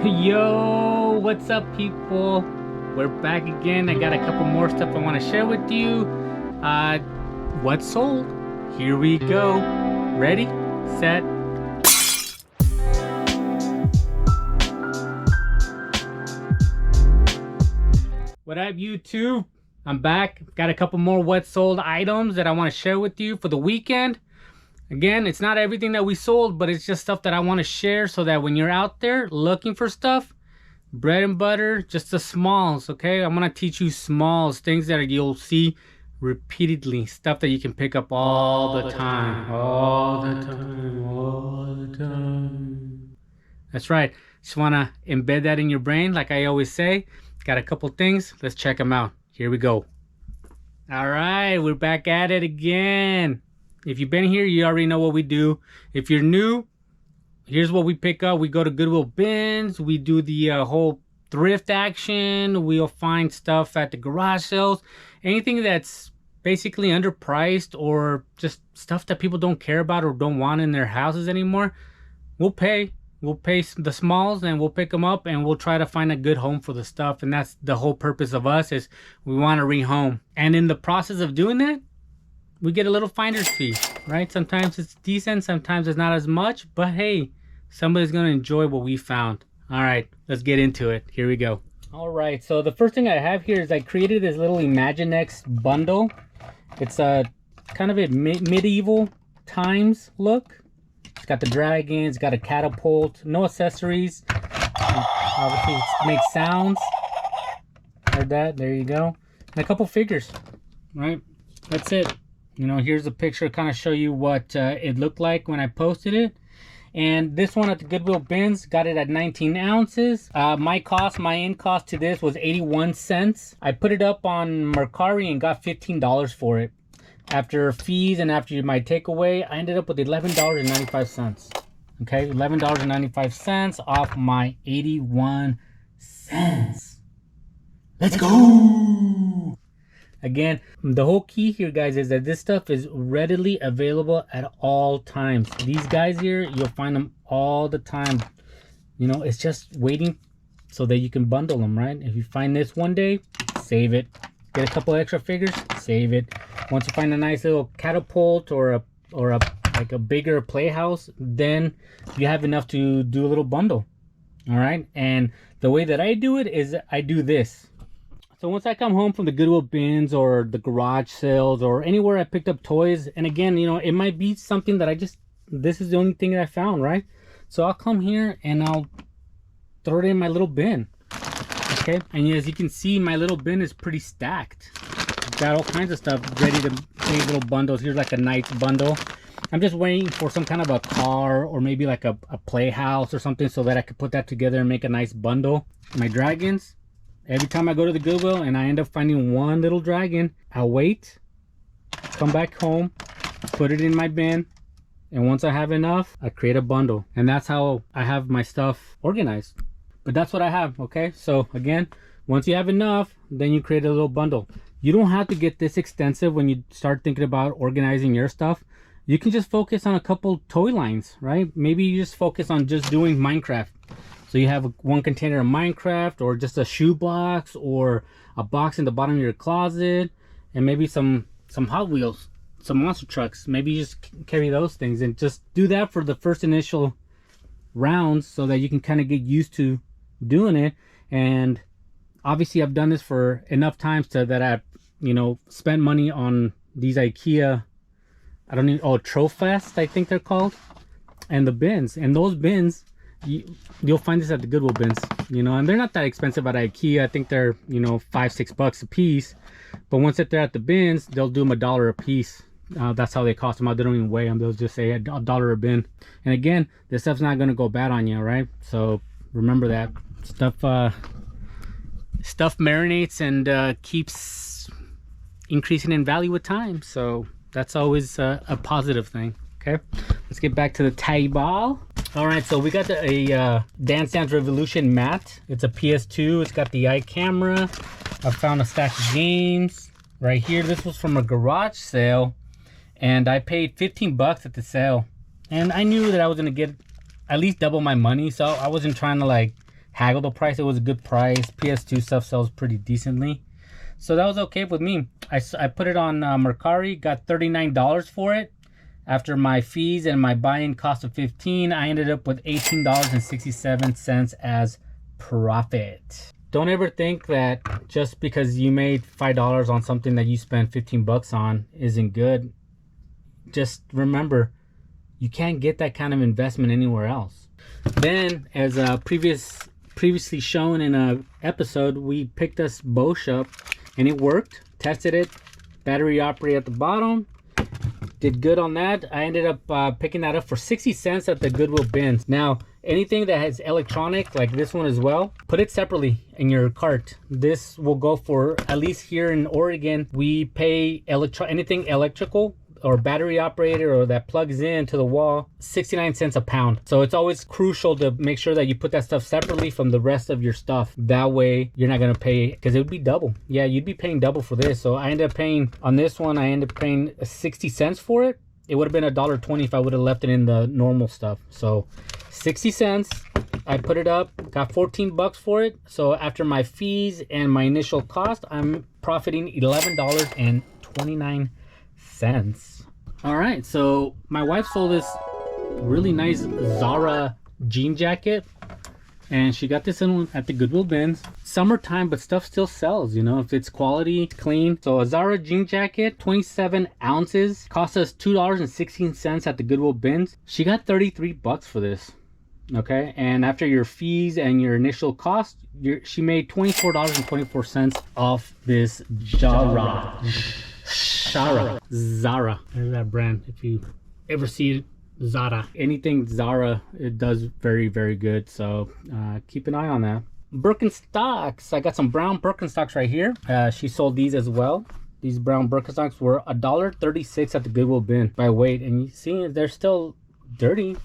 Yo, what's up, people? We're back again. I got a couple more stuff I want to share with you. What's sold? Here we go. Ready, set. What up, YouTube? I'm back. Got a couple more what sold items that I want to share with you for the weekend. Again, it's not everything that we sold, but it's just stuff that I want to share so that when you're out there looking for stuff, bread and butter, just the smalls, okay? I'm going to teach you smalls, things that you'll see repeatedly, stuff that you can pick up all the time. All the time. That's right. Just want to embed that in your brain, like I always say. Got a couple things. Let's check them out. Here we go. All right, we're back at it again. If you've been here, you already know what we do. If you're new, here's what we pick up. We go to Goodwill bins. We do the whole thrift action. We'll find stuff at the garage sales. Anything that's basically underpriced or just stuff that people don't care about or don't want in their houses anymore, we'll pay. We'll pay the smalls and we'll pick them up and we'll try to find a good home for the stuff. And that's the whole purpose of us, is we want to rehome. And in the process of doing that, we get a little finder's fee, right? Sometimes it's decent, sometimes it's not as much, but hey, somebody's gonna enjoy what we found. All right, let's get into it. Here we go. All right, so the first thing I have here is I created this little Imaginext bundle. It's a kind of a medieval times look. It's got the dragon, it's got a catapult, no accessories. Obviously, it makes sounds. Heard that? There you go. And a couple figures, right? That's it. You know, here's a picture to kind of show you what it looked like when I posted it. And this one at the Goodwill bins, got it at 19 ounces. My end cost to this was 81 cents. I put it up on Mercari and got $15 for it. After fees and after my takeaway, I ended up with $11.95. Okay, $11.95 off my 81 cents. Let's go! Again, the whole key here, guys, is that this stuff is readily available at all times. These guys here, you'll find them all the time. You know, it's just waiting so that you can bundle them, right? If you find this one day, save it. Get a couple extra figures, save it. Once you find a nice little catapult or a like a bigger playhouse, then you have enough to do a little bundle. All right, and the way that I do it is I do this. So once I come home from the Goodwill bins or the garage sales or anywhere I picked up toys, and again, you know, it might be something that this is the only thing that I found, right? So I'll come here and I'll throw it in my little bin, okay? And as you can see, my little bin is pretty stacked. Got all kinds of stuff ready to make little bundles. Here's like a nice bundle. I'm just waiting for some kind of a car or maybe like a playhouse or something so that I could put that together and make a nice bundle. My dragons. Every time I go to the Goodwill and I end up finding one little dragon, I'll wait, come back home, put it in my bin, and once I have enough, I create a bundle. And that's how I have my stuff organized. But that's what I have, okay? So again, once you have enough, then you create a little bundle. You don't have to get this extensive when you start thinking about organizing your stuff. You can just focus on a couple toy lines, right? Maybe you just focus on just doing Minecraft. So you have one container of Minecraft, or just a shoe box, or a box in the bottom of your closet, and maybe some Hot Wheels, some monster trucks. Maybe you just carry those things and just do that for the first initial rounds so that you can kind of get used to doing it. And obviously I've done this for enough times that I've, you know, spent money on these IKEA, Trofest, I think they're called, and the bins. And those bins, you'll find this at the Goodwill bins, you know, and they're not that expensive at IKEA. I think they're, you know, $5-6 a piece. But once they're at the bins, they'll do them $1 a piece. That's how they cost them out. They don't even weigh them. They'll just say $1 a bin. And again, this stuff's not going to go bad on you, right? So remember that stuff marinates and keeps increasing in value with time. So that's always a positive thing. Okay, let's get back to the table. All right, so we got a Dance Dance Revolution mat. It's a PS2. It's got the eye camera. I found a stack of games right here. This was from a garage sale, and I paid 15 bucks at the sale. And I knew that I was gonna get at least double my money. So I wasn't trying to like haggle the price. It was a good price. PS2 stuff sells pretty decently, so that was okay with me. I put it on Mercari, got $39 for it. After my fees and my buy-in cost of $15, I ended up with $18.67 as profit. Don't ever think that just because you made $5 on something that you spent 15 bucks on isn't good. Just remember, you can't get that kind of investment anywhere else. Then, as previously shown in a episode, we picked this Bosch up and it worked. Tested it, battery operated at the bottom. Did good on that. I ended up picking that up for 60 cents at the Goodwill bins. Now, anything that has electronic, like this one as well, put it separately in your cart. This will go for, at least here in Oregon, we pay anything electrical or battery operated or that plugs in to the wall, 69 cents a pound. So it's always crucial to make sure that you put that stuff separately from the rest of your stuff. That way you're not gonna pay, because it would be double. Yeah, you'd be paying double for this. So I ended up paying, on this one, I ended up paying 60 cents for it. It would have been $1.20 if I would have left it in the normal stuff. So 60 cents, I put it up, got 14 bucks for it. So after my fees and my initial cost, I'm profiting $11.29. All right, so my wife sold this really nice Zara jean jacket, and she got this in at the Goodwill bins. Summertime, but stuff still sells, you know, if it's quality, clean. So a Zara jean jacket, 27 ounces, cost us $2.16 at the Goodwill bins. She got 33 bucks for this. Okay, and after your fees and your initial cost, she made $24.24 off this Zara. Zara. There's that brand. If you ever see it, Zara. Anything Zara, it does very, very good. So keep an eye on that. Birkenstocks. I got some brown Birkenstocks right here. She sold these as well. These brown Birkenstocks were $1.36 at the Goodwill bin by weight, and you see they're still dirty,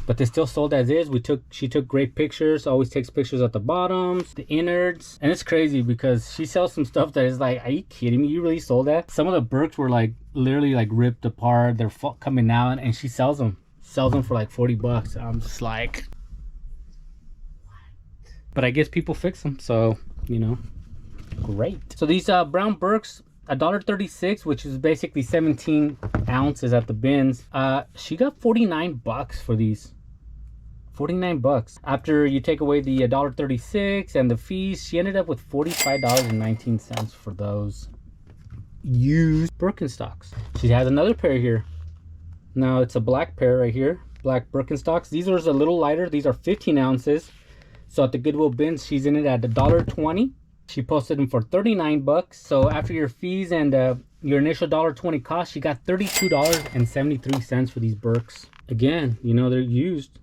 but they still sold as is. She took great pictures, always takes pictures at the bottoms, the innards. And it's crazy because she sells some stuff that is like, are you kidding me? You really sold that? Some of the Birks were like literally like ripped apart. They're coming out, and she sells them for like 40 bucks. I'm just like, what? But I guess people fix them, so, you know, great. So these brown Birks, $1.36, which is basically 17 ounces at the bins. She got 49 bucks for these. 49 bucks. After you take away the $1.36 and the fees, she ended up with $45.19 for those used Birkenstocks. She has another pair here. Now it's a black pair right here, black Birkenstocks. These are a little lighter. These are 15 ounces. So at the Goodwill bins, she's in it at $1.20. She posted them for 39 bucks. So after your fees and your initial $1.20 cost, she got $32.73 for these Birks. Again, you know, they're used,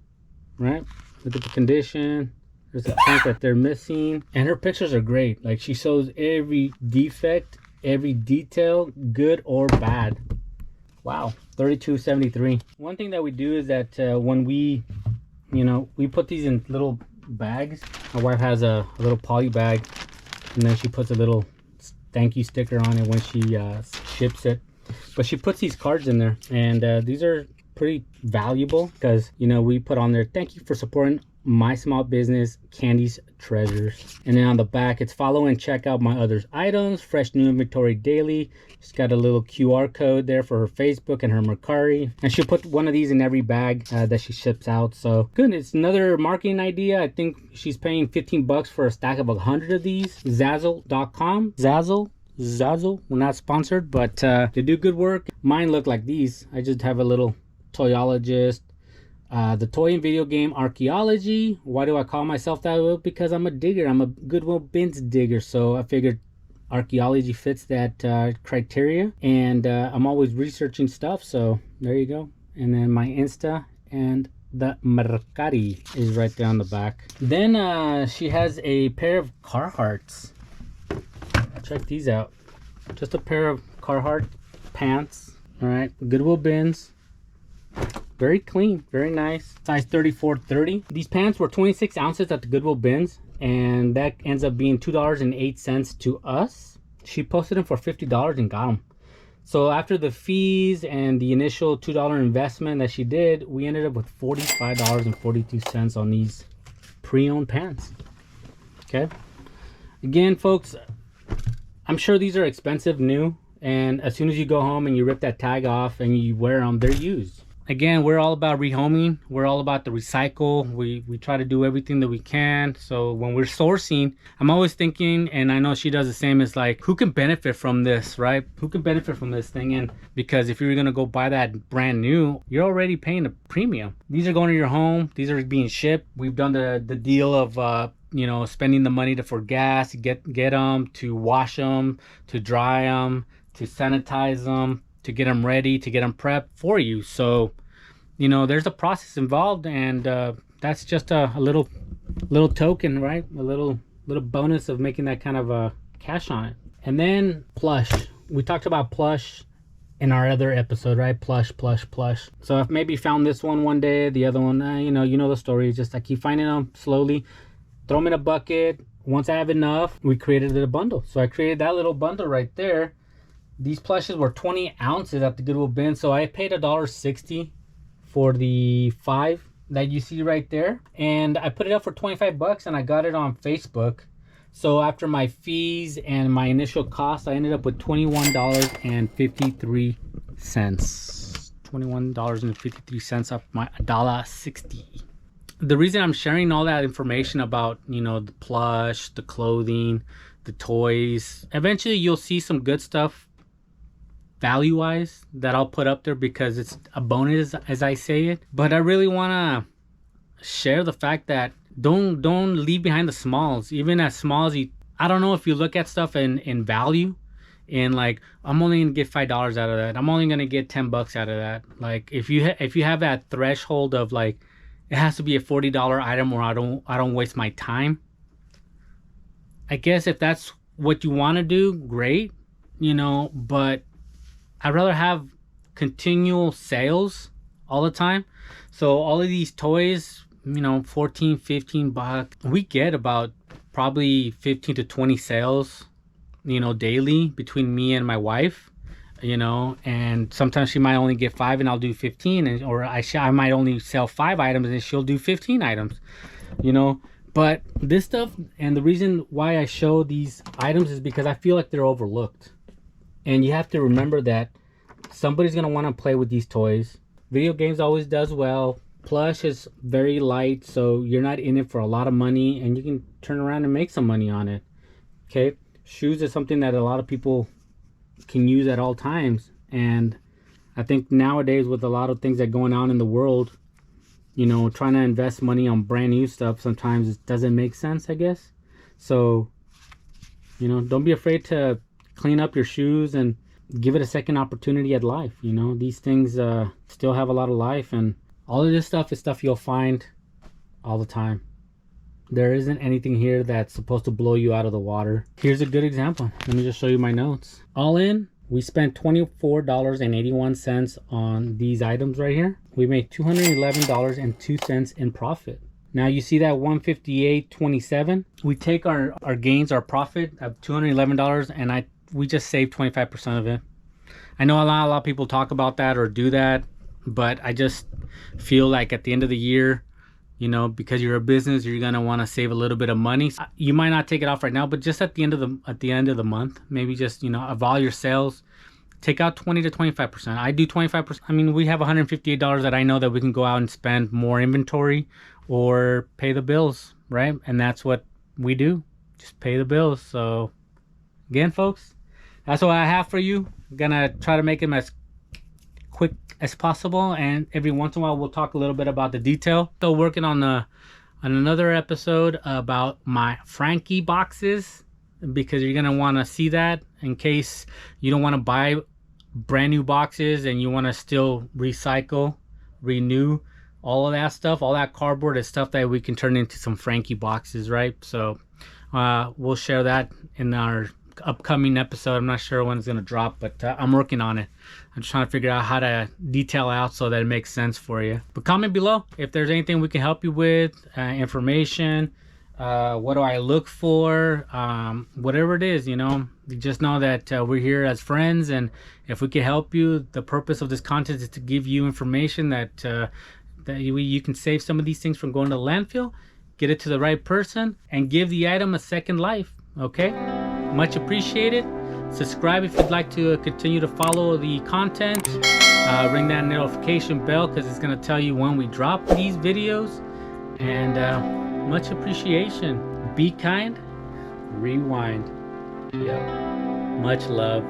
right? Look at the condition. There's a chunk that they're missing. And her pictures are great. Like, she shows every defect, every detail, good or bad. Wow, $32.73. One thing that we do is that when we, you know, we put these in little bags. My wife has a little poly bag, and then she puts a little thank you sticker on it when she ships it. But she puts these cards in there, and these are pretty valuable because, you know, we put on there, thank you for supporting my small business, Candy's Treasures. And then on the back, it's follow and check out my other items, fresh new inventory daily. She's got a little QR code there for her Facebook and her Mercari, and she'll put one of these in every bag that she ships out. So good. It's another marketing idea. I think she's paying 15 bucks for a stack of 100 of these. Zazzle.com. Zazzle, we're not sponsored, but they do good work. Mine look like these. I just have a little Toyolgist. The toy and video game archaeology. Why do I call myself that? Well, because I'm a digger. I'm a Goodwill bins digger. So I figured archaeology fits that criteria. And I'm always researching stuff. So there you go. And then my Insta and the Mercari is right there on the back. Then she has a pair of Carhartts. Check these out. Just a pair of Carhartt pants. All right, Goodwill bins. Very clean, very nice. Size 34-30. These pants were 26 ounces at the Goodwill bins, and that ends up being $2.08 to us. She posted them for $50 and got them. So after the fees and the initial $2 investment that she did, we ended up with $45.42 on these pre-owned pants. Okay. Again, folks, I'm sure these are expensive new, and as soon as you go home and you rip that tag off and you wear them, they're used. Again, we're all about rehoming. We're all about the recycle. We try to do everything that we can. So when we're sourcing, I'm always thinking, and I know she does the same, is like, who can benefit from this, right? Who can benefit from this thing? And because if you're gonna go buy that brand new, you're already paying a premium. These are going to your home. These are being shipped. We've done the deal of you know, spending the money for gas, get them, to wash them, to dry them, to sanitize them, to get them ready, to get them prepped for you. So, you know, there's a process involved, and that's just a little token, right? A little bonus of making that kind of cash on it. And then plush. We talked about plush in our other episode, right? Plush. So I've maybe found this one day, the other one, you know the story. It's just I keep finding them slowly, throw them in a bucket. Once I have enough, we created a bundle. So I created that little bundle right there. These plushes were 20 ounces at the Goodwill bin, so I paid $1.60 for the 5 that you see right there, and I put it up for 25 bucks, and I got it on Facebook. So after my fees and my initial cost, I ended up with $21.53. $21.53 off my $1.60. The reason I'm sharing all that information about, you know, the plush, the clothing, the toys, eventually you'll see some good stuff value wise that I'll put up there because it's a bonus, as I say it. But I really want to share the fact that don't leave behind the smalls. Even as small as I don't know if you look at stuff in value, and like, I'm only gonna get $5 out of that, I'm only gonna get 10 bucks out of that. Like, if you have that threshold of like, it has to be a $40 item or I don't waste my time. I guess if that's what you want to do, great, you know, but I'd rather have continual sales all the time. So all of these toys, you know, 14, 15 bucks, we get about probably 15 to 20 sales, you know, daily between me and my wife, you know, and sometimes she might only get 5 and I'll do 15, or I might only sell 5 items and she'll do 15 items, you know. But this stuff, and the reason why I show these items is because I feel like they're overlooked. And you have to remember that somebody's going to want to play with these toys. Video games always does well. Plush is very light, so you're not in it for a lot of money, and you can turn around and make some money on it. Okay? Shoes is something that a lot of people can use at all times. And I think nowadays, with a lot of things that are going on in the world, you know, trying to invest money on brand new stuff sometimes it doesn't make sense, I guess. So, you know, don't be afraid to clean up your shoes and give it a second opportunity at life. You know, these things still have a lot of life, and all of this stuff is stuff you'll find all the time. There isn't anything here that's supposed to blow you out of the water. Here's a good example. Let me just show you my notes. All in, we spent $24.81 on these items right here. We made $211.02 in profit. Now you see that $158.27. We take our gains, our profit of $211, and we just saved 25% of it. I know a lot of people talk about that or do that, but I just feel like at the end of the year, you know, because you're a business, you're gonna want to save a little bit of money. You might not take it off right now, but just at the end of the month, maybe just, you know, of all your sales, take out 20 to 25%. I do 25%. I mean, we have $158 that I know that we can go out and spend more inventory or pay the bills, right? And that's what we do, just pay the bills. So again, folks, that's what I have for you. I'm gonna try to make them as quick as possible, and every once in a while we'll talk a little bit about the detail. Still working on another episode about my Frankie boxes, because you're gonna want to see that in case you don't want to buy brand new boxes and you want to still recycle, renew all of that stuff. All that cardboard is stuff that we can turn into some Frankie boxes, right? So we'll share that in our upcoming episode. I'm not sure when it's going to drop, but I'm working on it. I'm just trying to figure out how to detail out so that it makes sense for you. But comment below if there's anything we can help you with, information, what do I look for, whatever it is, you just know that we're here as friends, and if we can help you, the purpose of this content is to give you information that you can save some of these things from going to the landfill, get it to the right person, and give the item a second life. Okay, much appreciated. Subscribe if you'd like to continue to follow the content. Ring that notification bell, because it's going to tell you when we drop these videos. And much appreciation. Be kind, rewind. Yep. Much love.